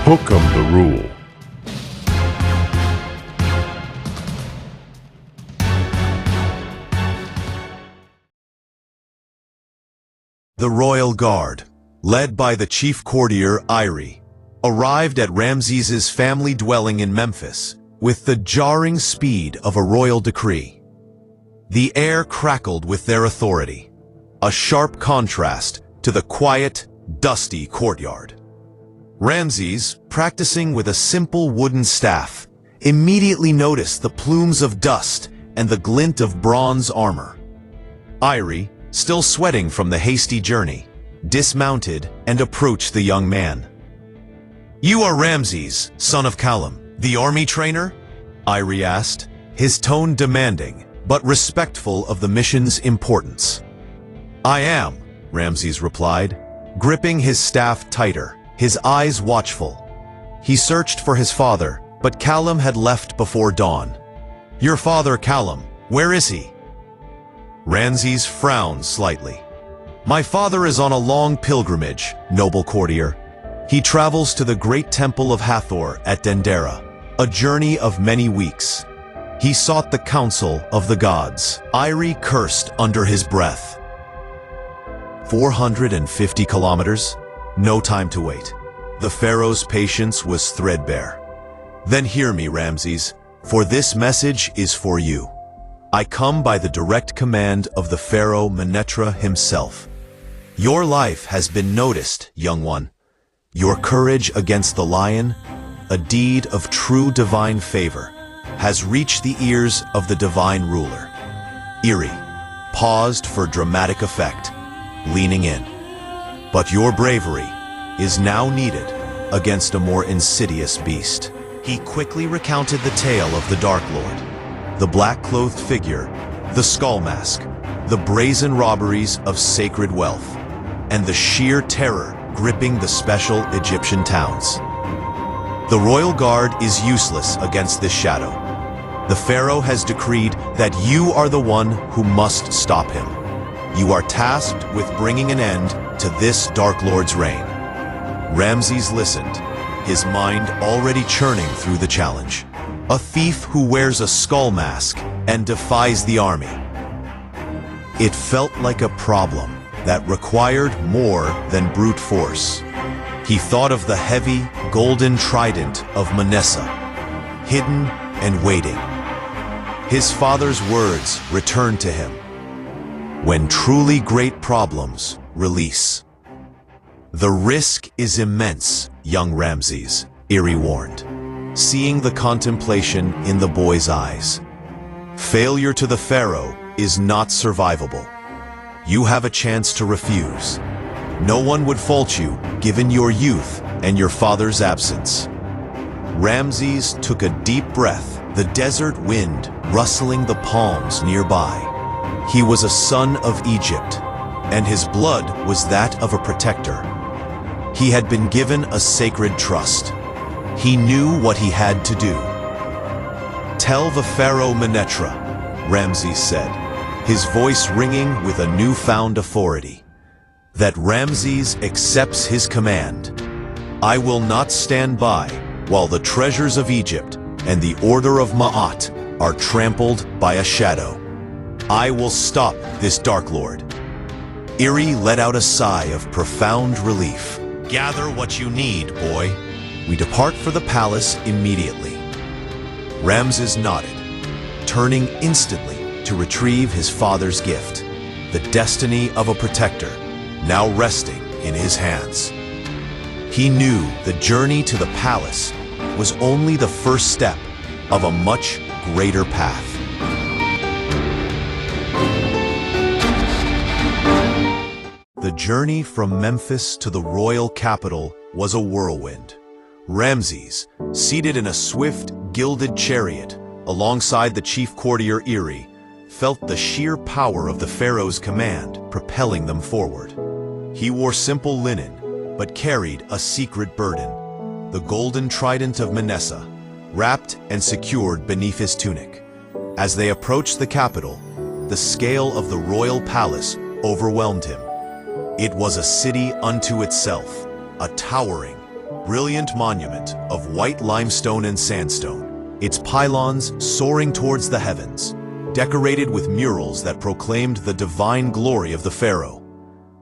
Hukum the Rule. The royal guard, led by the chief courtier Iri, arrived at Ramses's family dwelling in Memphis with the jarring speed of a royal decree. The air crackled with their authority, a sharp contrast to the quiet, dusty courtyard. Ramses, practicing with a simple wooden staff, immediately noticed the plumes of dust and the glint of bronze armor. Iri, still sweating from the hasty journey, dismounted and approached the young man. "You are Ramses, son of Callum, the army trainer?" Iri asked, his tone demanding, but respectful of the mission's importance. "I am," Ramses replied, gripping his staff tighter, his eyes watchful. He searched for his father, but Callum had left before dawn. "Your father, Callum, where is he?" Ramses frowned slightly. "My father is on a long pilgrimage, noble courtier. He travels to the great temple of Hathor at Dendera, a journey of many weeks. He sought the counsel of the gods." Iri cursed under his breath. 450 kilometers? No time to wait. The pharaoh's patience was threadbare. "Then hear me, Ramses, for this message is for you. I come by the direct command of the pharaoh Menetra himself. Your life has been noticed, young one. Your courage against the lion, a deed of true divine favor, has reached the ears of the divine ruler." Iri paused for dramatic effect, leaning in. "But your bravery is now needed against a more insidious beast." He quickly recounted the tale of the Dark Lord, the black-clothed figure, the skull mask, the brazen robberies of sacred wealth, and the sheer terror gripping the special Egyptian towns. "The royal guard is useless against this shadow. The pharaoh has decreed that you are the one who must stop him. You are tasked with bringing an end to this Dark Lord's reign." Ramses listened, his mind already churning through the challenge. A thief who wears a skull mask and defies the army. It felt like a problem that required more than brute force. He thought of the heavy, golden trident of Manessa, hidden and waiting. His father's words returned to him. "When truly great problems release." "The risk is immense, young Ramses," Iri warned, seeing the contemplation in the boy's eyes. "Failure to the pharaoh is not survivable. You have a chance to refuse. No one would fault you, given your youth and your father's absence." Ramses took a deep breath, the desert wind rustling the palms nearby. He was a son of Egypt, and his blood was that of a protector. He had been given a sacred trust. He knew what he had to do. "Tell the pharaoh Menetra," Ramses said, his voice ringing with a newfound authority, "that Ramses accepts his command. I will not stand by while the treasures of Egypt and the order of Ma'at are trampled by a shadow. I will stop this Dark Lord." Iri let out a sigh of profound relief. "Gather what you need, boy. We depart for the palace immediately." Ramses nodded, turning instantly to retrieve his father's gift, the destiny of a protector, now resting in his hands. He knew the journey to the palace was only the first step of a much greater path. The journey from Memphis to the royal capital was a whirlwind. Ramses, seated in a swift, gilded chariot, alongside the chief courtier Iri, felt the sheer power of the pharaoh's command propelling them forward. He wore simple linen, but carried a secret burden, the golden trident of Manessa, wrapped and secured beneath his tunic. As they approached the capital, the scale of the royal palace overwhelmed him. It was a city unto itself, a towering, brilliant monument of white limestone and sandstone, its pylons soaring towards the heavens, decorated with murals that proclaimed the divine glory of the pharaoh.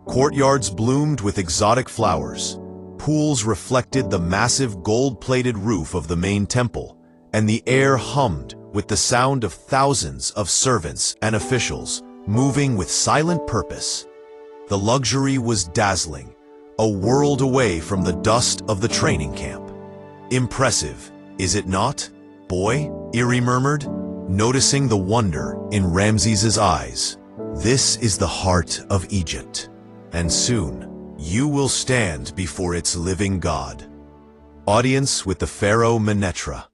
Courtyards bloomed with exotic flowers, pools reflected the massive gold-plated roof of the main temple, and the air hummed with the sound of thousands of servants and officials moving with silent purpose. The luxury was dazzling, a world away from the dust of the training camp. Impressive, is it not, boy? Eerie murmured, noticing the wonder in Ramses's eyes. This is the heart of Egypt, and soon you will stand before its living God. Audience with the pharaoh Menetra.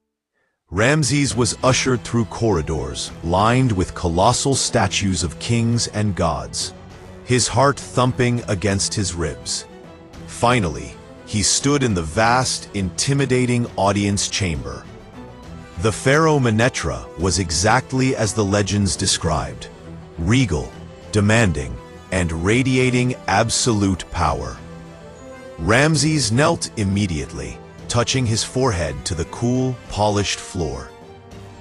Ramses was ushered through corridors lined with colossal statues of kings and gods, his heart thumping against his ribs. Finally, he stood in the vast, intimidating audience chamber. The pharaoh Menetra was exactly as the legends described, regal, demanding, and radiating absolute power. Ramses knelt immediately, touching his forehead to the cool, polished floor.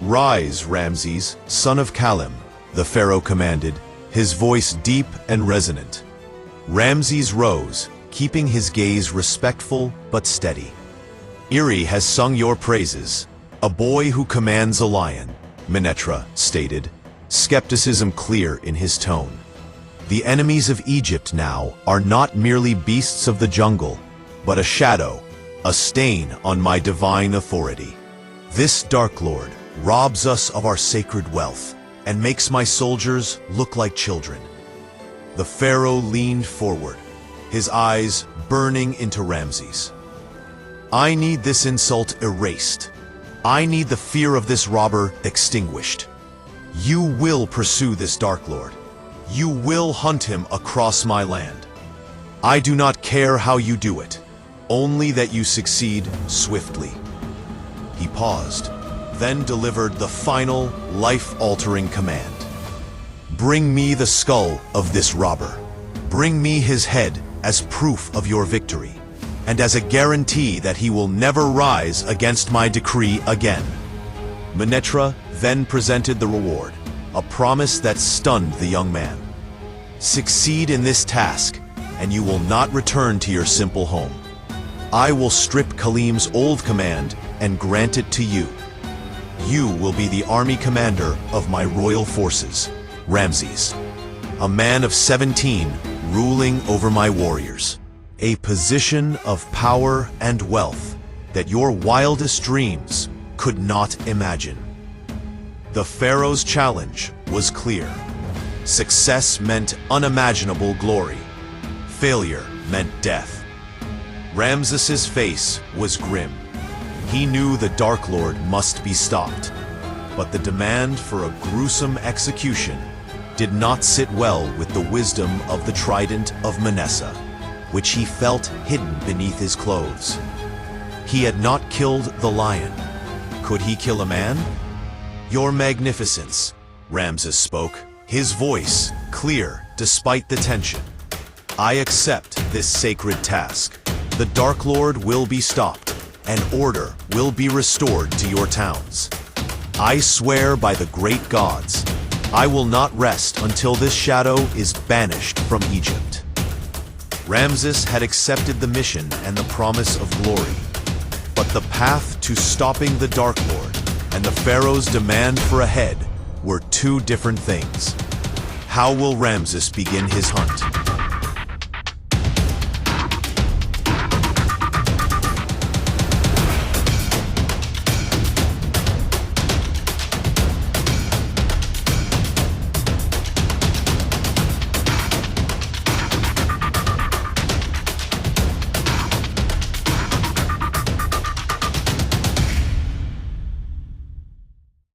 "Rise, Ramses, son of Kalim," the pharaoh commanded, his voice deep and resonant. Ramses rose, keeping his gaze respectful but steady. "Eri has sung your praises, a boy who commands a lion," Menetra stated, skepticism clear in his tone. "The enemies of Egypt now are not merely beasts of the jungle, but a shadow, a stain on my divine authority. This Dark Lord robs us of our sacred wealth and makes my soldiers look like children." The pharaoh leaned forward, his eyes burning into Ramses. "I need this insult erased. I need the fear of this robber extinguished. You will pursue this Dark Lord. You will hunt him across my land. I do not care how you do it, only that you succeed swiftly." He paused, then delivered the final, life-altering command. "Bring me the skull of this robber. Bring me his head as proof of your victory, and as a guarantee that he will never rise against my decree again." Menetra then presented the reward, a promise that stunned the young man. "Succeed in this task, and you will not return to your simple home. I will strip Kalim's old command and grant it to you. You will be the army commander of my royal forces, Ramses, a man of 17 ruling over my warriors, a position of power and wealth that your wildest dreams could not imagine." The pharaoh's challenge was clear. Success meant unimaginable glory. Failure meant death. Ramses's face was grim. He knew the Dark Lord must be stopped, but the demand for a gruesome execution did not sit well with the wisdom of the trident of Manessa, which he felt hidden beneath his clothes. He had not killed the lion. Could he kill a man? "Your Magnificence," Ramses spoke, his voice clear despite the tension. "I accept this sacred task. The Dark Lord will be stopped, and order will be restored to your towns. I swear by the great gods, I will not rest until this shadow is banished from Egypt." Ramses had accepted the mission and the promise of glory, but the path to stopping the Dark Lord and the pharaoh's demand for a head were two different things. How will Ramses begin his hunt?